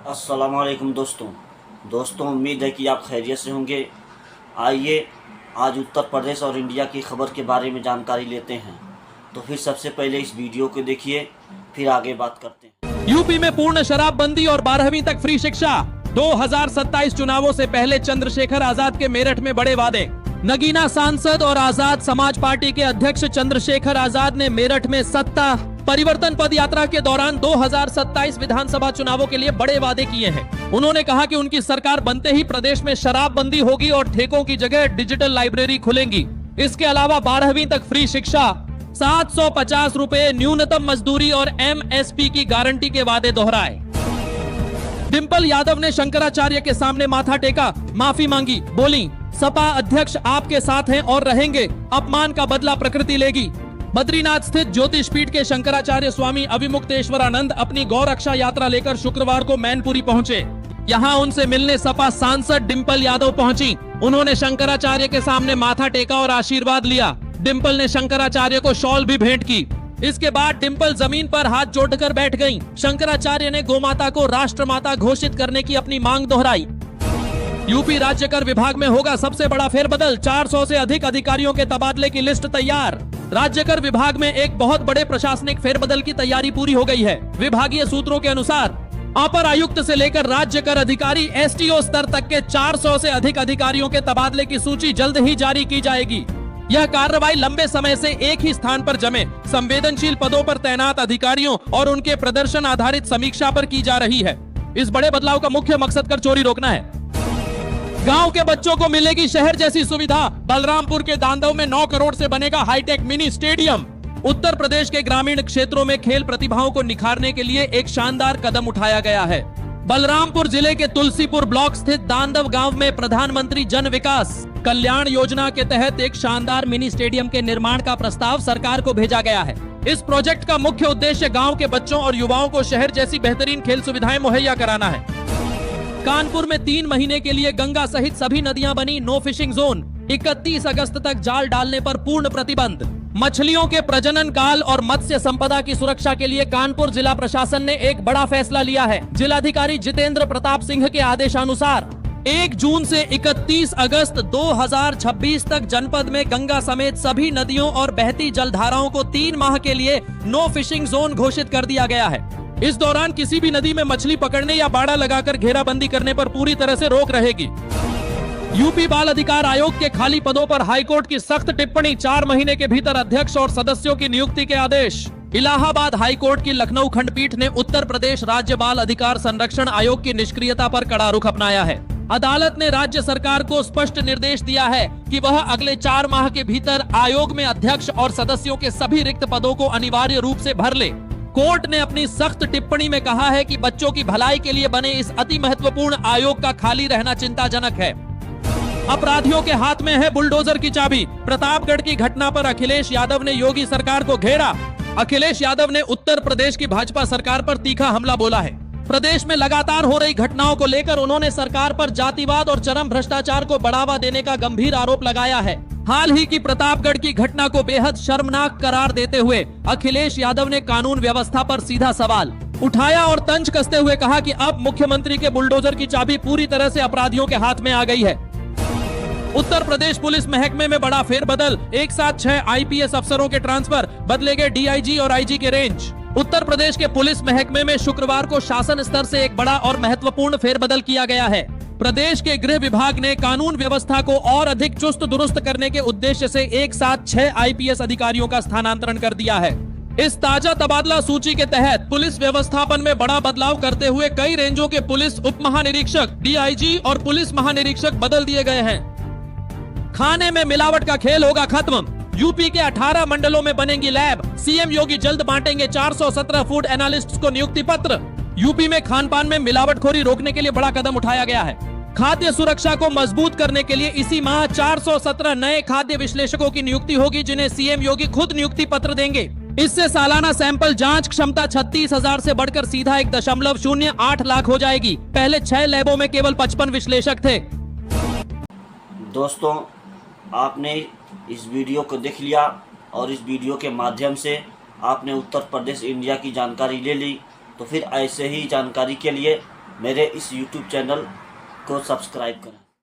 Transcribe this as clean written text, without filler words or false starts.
अस्सलामुअलैकुम दोस्तों, उम्मीद है कि आप खैरियत से होंगे। आइए आज उत्तर प्रदेश और इंडिया की खबर के बारे में जानकारी लेते हैं। तो फिर सबसे पहले इस वीडियो को देखिए, फिर आगे बात करते हैं। यूपी में पूर्ण शराबबंदी और 12वीं तक फ्री शिक्षा। 2027 चुनावों से पहले चंद्रशेखर आजाद के मेरठ में बड़े वादे। नगीना सांसद और आजाद समाज पार्टी के अध्यक्ष चंद्रशेखर आजाद ने मेरठ में सत्ता परिवर्तन पद यात्रा के दौरान 2027 विधानसभा चुनावों के लिए बड़े वादे किए हैं। उन्होंने कहा कि उनकी सरकार बनते ही प्रदेश में शराबबंदी होगी और ठेकों की जगह डिजिटल लाइब्रेरी खुलेंगी। इसके अलावा 12वीं तक फ्री शिक्षा, 750 रुपए न्यूनतम मजदूरी और MSP की गारंटी के वादे दोहराए। डिंपल यादव ने शंकराचार्य के सामने माथा टेका, माफी मांगी। बोली, सपा अध्यक्ष आपके साथ हैं और रहेंगे, अपमान का बदला प्रकृति लेगी। बद्रीनाथ स्थित ज्योतिष पीठ के शंकराचार्य स्वामी अविमुक्तेश्वरानंद अपनी गौ रक्षा यात्रा लेकर शुक्रवार को मैनपुरी पहुंचे। यहां उनसे मिलने सपा सांसद डिंपल यादव पहुंची। उन्होंने शंकराचार्य के सामने माथा टेका और आशीर्वाद लिया। डिंपल ने शंकराचार्य को शॉल भी भेंट की। इसके बाद डिंपल जमीन पर हाथ जोड़कर बैठ गईं। शंकराचार्य ने गोमाता को राष्ट्रमाता घोषित करने की अपनी मांग दोहराई। यूपी राज्य कर विभाग में होगा सबसे बड़ा फेरबदल। 400 से अधिक अधिकारियों के तबादले की लिस्ट तैयार। राज्य कर विभाग में एक बहुत बड़े प्रशासनिक फेरबदल की तैयारी पूरी हो गई है। विभागीय सूत्रों के अनुसार अपर आयुक्त से लेकर राज्य कर अधिकारी STO स्तर तक के 400 से अधिक अधिकारियों के तबादले की सूची जल्द ही जारी की जाएगी। यह कार्रवाई लंबे समय से एक ही स्थान पर जमे संवेदनशील पदों पर तैनात अधिकारियों और उनके प्रदर्शन आधारित समीक्षा पर की जा रही है। इस बड़े बदलाव का मुख्य मकसद कर चोरी रोकना है। गांव के बच्चों को मिलेगी शहर जैसी सुविधा। बलरामपुर के दांदव में 9 करोड़ से बनेगा hi tech mini stadium. Uttar Pradesh के ग्रामीण क्षेत्रों में खेल प्रतिभाओं को निखारने के लिए एक शानदार कदम उठाया गया है। बलरामपुर जिले के तुलसीपुर ब्लॉक स्थित दांदव गांव में प्रधानमंत्री जन विकास कल्याण योजना के तहत एक शानदार मिनी स्टेडियम के निर्माण का प्रस्ताव सरकार को भेजा गया है। इस प्रोजेक्ट का मुख्य उद्देश्य गांव के बच्चों और युवाओं को शहर जैसी बेहतरीन खेल सुविधाएं मुहैया कराना है। कानपुर में 3 महीने के लिए गंगा सहित सभी नदियां बनी नो फिशिंग जोन। 31 अगस्त तक जाल डालने पर पूर्ण प्रतिबंध। मछलियों के प्रजनन काल और मत्स्य संपदा की सुरक्षा के लिए कानपुर जिला प्रशासन ने एक बड़ा फैसला लिया है। जिलाधिकारी जितेंद्र प्रताप सिंह के आदेशानुसार 1 जून से 31 अगस्त 2026 तक जनपद में गंगा समेत सभी नदियों और बहती जलधाराओं को 3 माह के लिए नो फिशिंग जोन घोषित कर दिया गया है। इस दौरान किसी भी नदी में मछली पकड़ने या बाड़ा लगाकर घेराबंदी करने पर पूरी तरह से रोक रहेगी। यूपी बाल अधिकार आयोग के खाली पदों पर हाईकोर्ट की सख्त टिप्पणी। 4 महीने के भीतर अध्यक्ष और सदस्यों की नियुक्ति के आदेश। इलाहाबाद हाईकोर्ट की लखनऊ खंडपीठ ने उत्तर प्रदेश राज्य बाल अधिकार संरक्षण आयोग की निष्क्रियता पर कड़ा रुख अपनाया है। अदालत ने राज्य सरकार को स्पष्ट निर्देश दिया है कि वह अगले 4 माह के भीतर आयोग में अध्यक्ष और सदस्यों के सभी रिक्त पदों को अनिवार्य रूप से भर ले। कोर्ट ने अपनी सख्त टिप्पणी में कहा है कि बच्चों की भलाई के लिए बने इस अति महत्वपूर्ण आयोग का खाली रहना चिंताजनक है। अपराधियों के हाथ में है बुलडोजर की चाबी। प्रतापगढ़ की घटना पर अखिलेश यादव ने योगी सरकार को घेरा। अखिलेश यादव ने उत्तर प्रदेश की भाजपा सरकार पर तीखा हमला बोला है। प्रदेश में लगातार हो रही घटनाओं को लेकर उन्होंने सरकार पर जातिवाद और चरम भ्रष्टाचार को बढ़ावा देने का गंभीर आरोप लगाया है। हाल ही की प्रतापगढ़ की घटना को बेहद शर्मनाक करार देते हुए अखिलेश यादव ने कानून व्यवस्था पर सीधा सवाल उठाया और तंज कसते हुए कहा कि अब मुख्यमंत्री के बुलडोजर की चाबी पूरी तरह से अपराधियों के हाथ में आ गई है। उत्तर प्रदेश पुलिस महकमे में बड़ा फेरबदल। एक साथ 6 IPS अफसरों के ट्रांसफर, बदले गए DIG और IG के रेंज। उत्तर प्रदेश के पुलिस महकमे में शुक्रवार को शासन स्तर से एक बड़ा और महत्वपूर्ण फेरबदल किया गया है। प्रदेश के गृह विभाग ने कानून व्यवस्था को और अधिक चुस्त दुरुस्त करने के उद्देश्य से एक साथ 6 IPS अधिकारियों का स्थानांतरण कर दिया है। इस ताजा तबादला सूची के तहत पुलिस व्यवस्थापन में बड़ा बदलाव करते हुए कई रेंजों के पुलिस उप महानिरीक्षक, DIG और पुलिस महानिरीक्षक बदल दिए गए हैं। खाने में मिलावट का खेल होगा खत्म। यूपी के 18 मंडलों में बनेंगी लैब। CM योगी जल्द बांटेंगे 417 फूड एनालिस्ट्स को नियुक्ति पत्र। यूपी में खान-पान में मिलावटखोरी रोकने के लिए बड़ा कदम उठाया गया है। खाद्य सुरक्षा को मजबूत करने के लिए इसी माह 417 नए खाद्य विश्लेषकों की नियुक्ति होगी, जिन्हें CM योगी खुद नियुक्ति पत्र देंगे। इससे सालाना सैंपल जांच क्षमता 36,000 से बढ़कर सीधा 1.08 लाख हो जाएगी। पहले 6 लैबों में केवल 55 विश्लेषक थे। दोस्तों, आपने इस वीडियो को देख लिया और इस वीडियो के माध्यम से आपने उत्तर प्रदेश इंडिया की जानकारी ले ली। तो फिर ऐसे ही जानकारी के लिए मेरे इस YouTube चैनल को सब्सक्राइब करें।